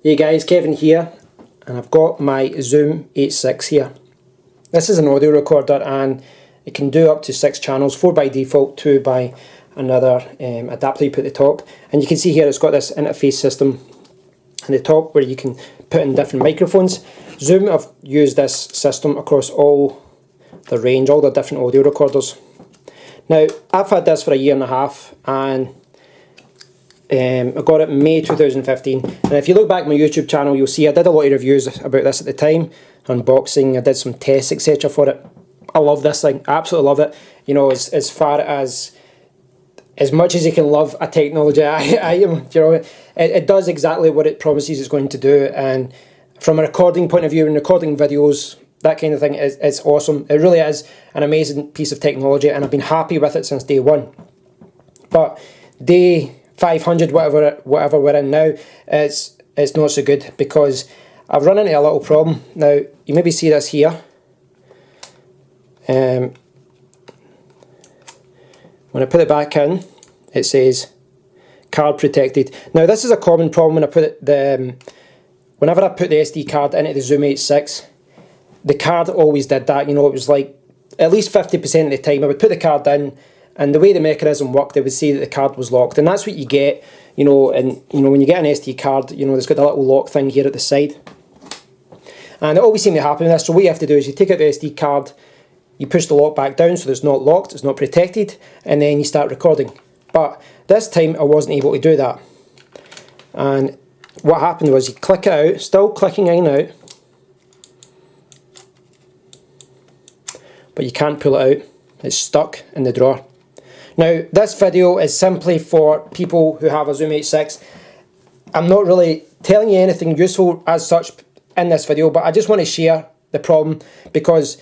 Hey guys, Kevin here, and I've got my Zoom H6 here. This is an audio recorder and it can do up to 6 channels, 4 by default, 2 by another adapter you put at the top. And you can see here it's got this interface system in the top where you can put in different microphones. Zoom have used this system across all the range, all the different audio recorders. Now, I've had this for a year and a half and I got it in May 2015, and if you look back at my YouTube channel you'll see I did a lot of reviews about this at the time, unboxing, I did some tests etc for it. I love this thing, I absolutely love it. You know, as far as much as you can love a technology item, you know, it does exactly what it promises it's going to do, and from a recording point of view and recording videos, that kind of thing is awesome. It really is an amazing piece of technology and I've been happy with it since day one. But day 500, whatever we're in now, it's not so good because I've run into a little problem. Now, you maybe see this here. When I put it back in, it says card protected. Now, this is a common problem when I put it, whenever I put the SD card into the Zoom H6, the card always did that. You know, it was like at least 50% of the time I would put the card in, and the way the mechanism worked, they would say that the card was locked, and that's what you get, you know. And you know, when you get an SD card, you know, there's got a little lock thing here at the side, and it always seemed to happen with this. So what you have to do is you take out the SD card, you push the lock back down so it's not locked, it's not protected, and then you start recording. But this time I wasn't able to do that, and what happened was you click it out, still clicking in and out, but you can't pull it out. It's stuck in the drawer. Now, this video is simply for people who have a Zoom H6. I'm not really telling you anything useful as such in this video, but I just want to share the problem, because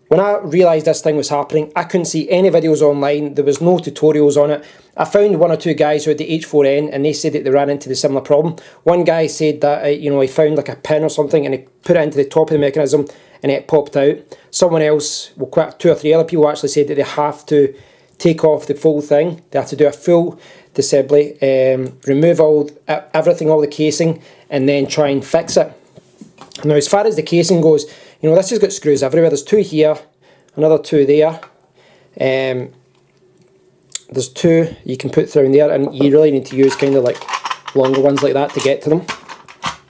when I realised this thing was happening, I couldn't see any videos online, there was no tutorials on it. I found 1 or 2 guys who had the H4n and they said that they ran into the similar problem. One guy said that you know, he found like a pin or something and he put it into the top of the mechanism and it popped out. Someone else, well, quite 2 or 3 other people actually said that they have to take off the full thing. They have to do a full disassembly, remove everything, all the casing, and then try and fix it. Now, as far as the casing goes, you know, this has got screws everywhere. There's 2 here, another 2 there. There's 2 you can put through in there, and you really need to use kind of like longer ones like that to get to them.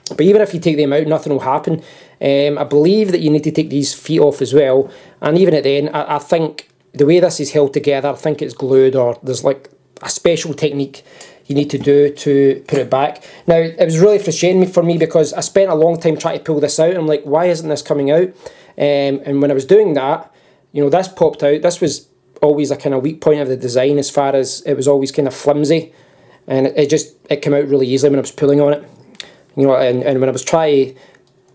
But even if you take them out, nothing will happen. I believe that you need to take these feet off as well, and even at the end, I think the way this is held together, I think it's glued, or there's like a special technique you need to do to put it back. Now, it was really frustrating for me because I spent a long time trying to pull this out, and I'm like, why isn't this coming out? And when I was doing that, you know, this popped out. This was always a kind of weak point of the design, as far as it was always kind of flimsy, and it came out really easily when I was pulling on it. You know, and when I was trying to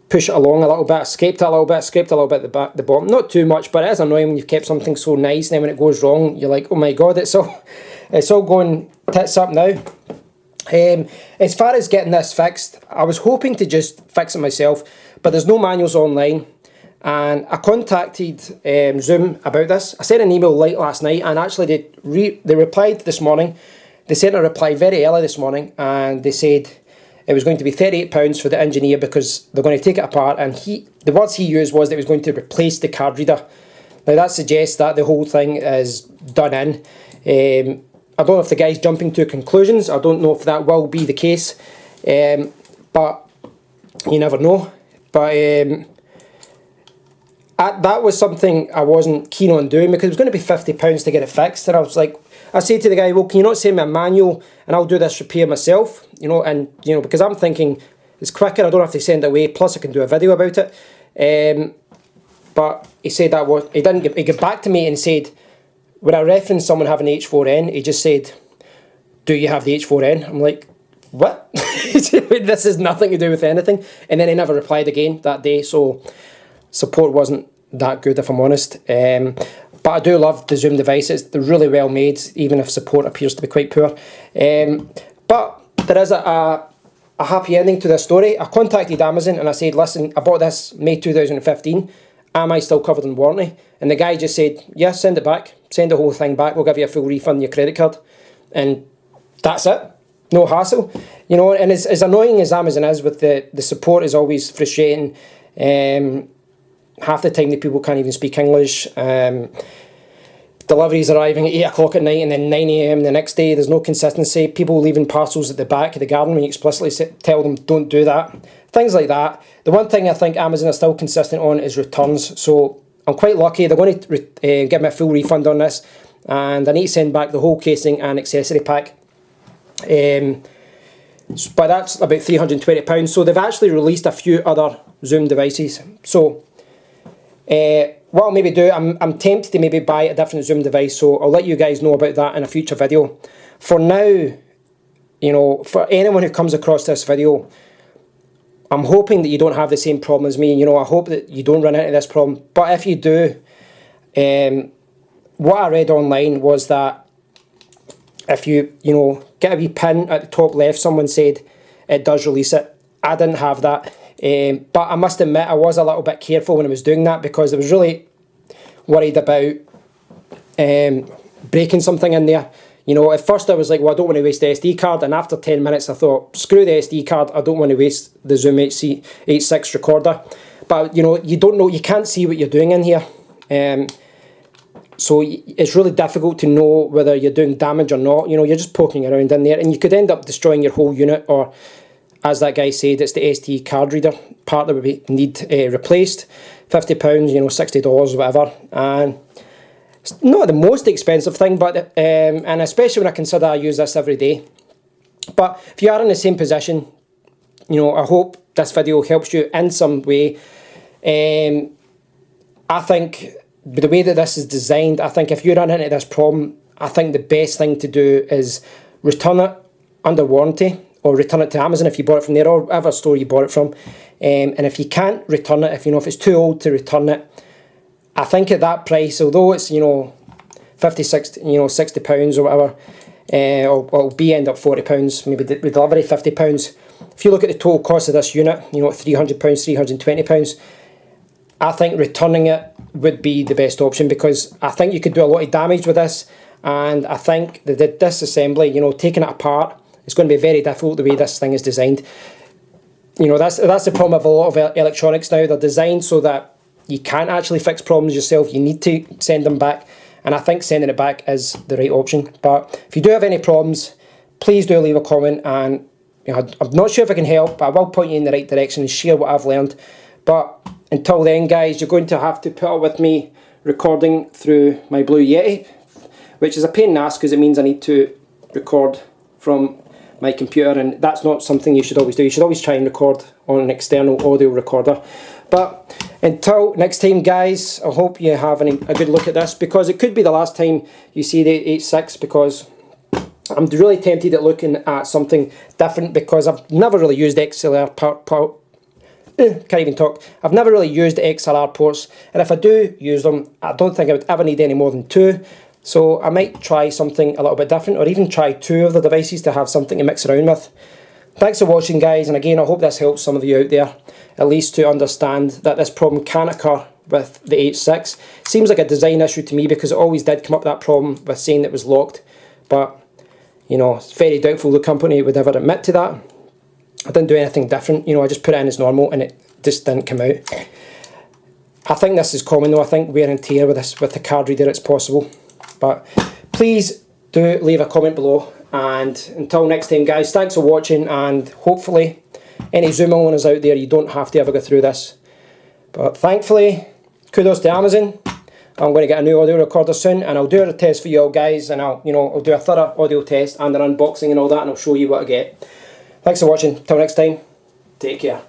push it along a little bit, I scraped it a little bit at the bottom. Not too much, but it is annoying when you've kept something so nice, and then when it goes wrong, you're like, oh my god, it's all going tits up now. As far as getting this fixed, I was hoping to just fix it myself, but there's no manuals online, and I contacted Zoom about this. I sent an email late last night, and actually they replied this morning. They sent a reply very early this morning, and they said it was going to be £38 for the engineer because they're going to take it apart, and the words he used was that he was going to replace the card reader. Now, that suggests that the whole thing is done in. I don't know if the guy's jumping to conclusions. I don't know if that will be the case, but you never know. But that was something I wasn't keen on doing because it was going to be £50 to get it fixed, and I was like, I said to the guy, well, can you not send me a manual and I'll do this repair myself, you know, and you know, because I'm thinking it's quicker, I don't have to send it away, plus I can do a video about it. But he said that he didn't he got back to me and said, when I referenced someone having H4n, he just said, do you have the H4n? I'm like, what? This has nothing to do with anything. And then he never replied again that day, so support wasn't that good, if I'm honest. But I do love the Zoom devices. They're really well made, even if support appears to be quite poor. But there is a happy ending to this story. I contacted Amazon and I said, listen, I bought this May 2015. Am I still covered in warranty? And the guy just said, yeah, send it back. Send the whole thing back. We'll give you a full refund on your credit card. And that's it. No hassle. You know, and as annoying as Amazon is with the support is always frustrating. Half the time the people can't even speak English. Deliveries arriving at 8 o'clock at night and then 9 AM the next day. There's no consistency. People leaving parcels at the back of the garden when you explicitly tell them don't do that. Things like that. The one thing I think Amazon is still consistent on is returns. So I'm quite lucky. They're going to give me a full refund on this. And I need to send back the whole casing and accessory pack. But that's about £320. So they've actually released a few other Zoom devices. So what I'll maybe do, I'm tempted to maybe buy a different Zoom device, so I'll let you guys know about that in a future video. For now, you know, for anyone who comes across this video, I'm hoping that you don't have the same problem as me. You know, I hope that you don't run into this problem. But if you do, what I read online was that if you know, get a wee pin at the top left, someone said it does release it. I didn't have that. But I must admit I was a little bit careful when I was doing that because I was really worried about breaking something in there. You know, at first I was like, well, I don't want to waste the SD card, and after 10 minutes I thought, screw the SD card, I don't want to waste the Zoom H6 recorder. But, you know, you don't know, you can't see what you're doing in here. So it's really difficult to know whether you're doing damage or not. You know, you're just poking around in there, and you could end up destroying your whole unit, or as that guy said, it's the SD card reader part that would need replaced. £50, you know, $60, whatever. And it's not the most expensive thing, but and especially when I consider I use this every day. But if you are in the same position, you know, I hope this video helps you in some way. I think the way that this is designed, I think if you run into this problem, I think the best thing to do is return it under warranty, or return it to Amazon if you bought it from there, or whatever store you bought it from. And if you can't return it, if you know, if it's too old to return it, I think at that price, although it's, you know, 50, 60, you know, £60 or whatever, or it'll be end up £40, maybe the delivery £50. If you look at the total cost of this unit, you know, £300, £320, I think returning it would be the best option, because I think you could do a lot of damage with this, and I think that the disassembly, you know, taking it apart, it's going to be very difficult the way this thing is designed. You know, that's the problem with a lot of electronics now. They're designed so that you can't actually fix problems yourself. You need to send them back, and I think sending it back is the right option. But if you do have any problems, please do leave a comment, and you know, I'm not sure if I can help, but I will point you in the right direction and share what I've learned. But until then, guys, you're going to have to put up with me recording through my Blue Yeti, which is a pain in the ass because it means I need to record from my computer, and that's not something you should always do. You should always try and record on an external audio recorder. But until next time, guys, I hope you have a good look at this, because it could be the last time you see the H6, because I'm really tempted at looking at something different, because I've never really used XLR can't even talk. I've never really used XLR ports, and if I do use them, I don't think I would ever need any more than 2. So I might try something a little bit different, or even try 2 of the devices to have something to mix around with. Thanks for watching, guys, and again, I hope this helps some of you out there, at least to understand that this problem can occur with the H6. Seems like a design issue to me, because it always did come up that problem with saying it was locked, but you know, it's very doubtful the company would ever admit to that. I didn't do anything different, you know, I just put it in as normal and it just didn't come out. I think this is common though. I think wear and tear with this, with the card reader, it's possible. But please do leave a comment below, and until next time, guys, thanks for watching, and hopefully any Zoom owners out there, you don't have to ever go through this. But thankfully, kudos to Amazon. I'm going to get a new audio recorder soon, and I'll do a test for you all, guys, and I'll do a thorough audio test and an unboxing and all that, and I'll show you what I get. Thanks for watching. Till next time, take care.